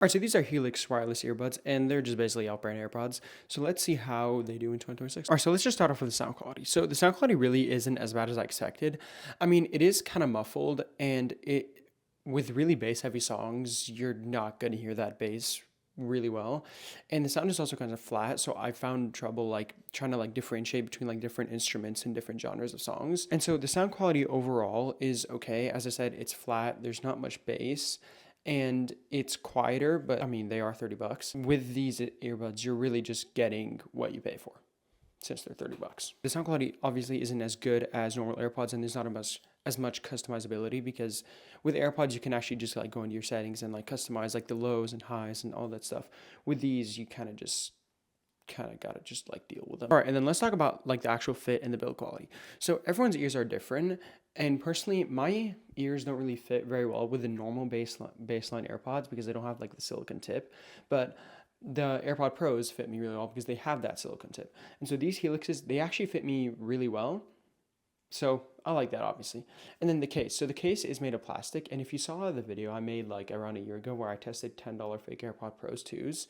All right, so these are Helix wireless earbuds, and they're just basically outbrand AirPods. So let's see how they do in 2026. All right, so let's just start off with the sound quality. So the sound quality really isn't as bad as I expected. I mean, it is kind of muffled, and with really bass heavy songs, you're not going to hear that bass really well, and the sound is also kind of flat, so I found trouble like trying to like differentiate between like different instruments and different genres of songs. And so the sound quality overall is okay. As I said, it's flat, there's not much bass, and it's quieter, but I mean, they are 30 bucks. With these earbuds, you're really just getting what you pay for since they're 30 bucks. The sound quality obviously isn't as good as normal AirPods, and there's not as much customizability, because with AirPods you can actually just like go into your settings and like customize like the lows and highs and all that stuff. With these, you kind of gotta just like deal with them. All right, and then let's talk about like the actual fit and the build quality. So everyone's ears are different, and personally, my ears don't really fit very well with the normal baseline AirPods because they don't have like the silicone tip, but the AirPod Pros fit me really well because they have that silicone tip. And so these Helixes, they actually fit me really well. So I like that, obviously. And then the case. So the case is made of plastic. And if you saw the video I made like around a year ago where I tested $10 fake AirPod Pros 2s,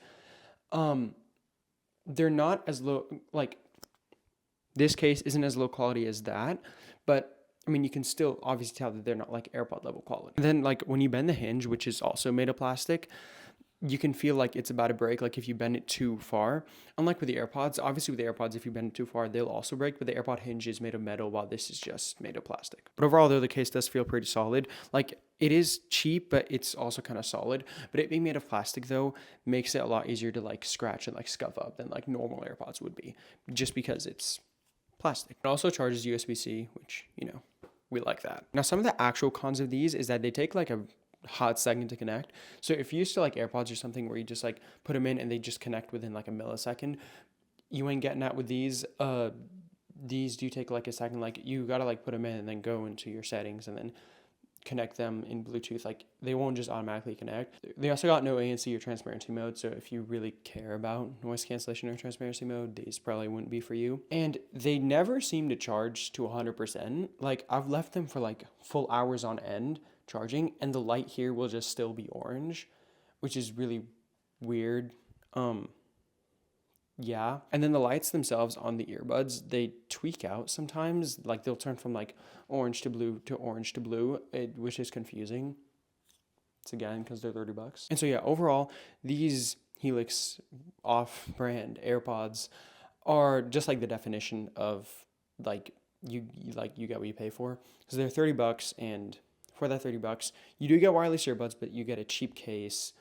they're not as low, like this case isn't as low quality as that, but I mean, you can still obviously tell that they're not like AirPod level quality. And then like when you bend the hinge, which is also made of plastic, you can feel like it's about to break, like if you bend it too far. Unlike with the AirPods, obviously with the AirPods, if you bend it too far, they'll also break, but the AirPod hinge is made of metal while this is just made of plastic. But overall, though, the case does feel pretty solid. Like it is cheap, but it's also kind of solid. But it being made of plastic, though, makes it a lot easier to like scratch and like scuff up than like normal AirPods would be, just because it's plastic. It also charges USB-C, which, we like that. Now, some of the actual cons of these is that they take like a hot second to connect. So if you used to like AirPods or something where you just like put them in and they just connect within like a millisecond, you ain't getting that with these. These do take like a second. Like you gotta like put them in and then go into your settings and then connect them in Bluetooth. Like they won't just automatically connect. They also got no ANC or transparency mode, so if you really care about noise cancellation or transparency mode, these probably wouldn't be for you. And they never seem to charge to 100%. Like I've left them for like full hours on end charging, and the light here will just still be orange, which is really weird. Yeah. And then the lights themselves on the earbuds, they tweak out sometimes. Like they'll turn from like orange to blue to orange to blue, which is confusing. It's again because they're 30 bucks. And so yeah, overall, these Helix off-brand AirPods are just like the definition of like you get what you pay for, because they're 30 bucks, and for that 30 bucks, you do get wireless earbuds, but you get a cheap case,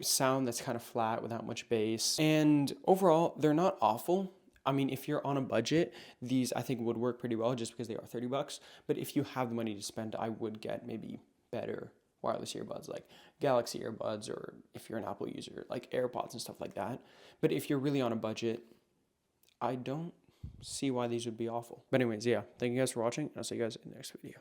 sound that's kind of flat without much bass, and overall they're not awful. I mean, if you're on a budget, these I think would work pretty well just because they are 30 bucks. But if you have the money to spend, I would get maybe better wireless earbuds like Galaxy earbuds, or if you're an Apple user, like AirPods and stuff like that. But if you're really on a budget, I don't see why these would be awful. But anyways, yeah, thank you guys for watching. I'll see you guys in the next video.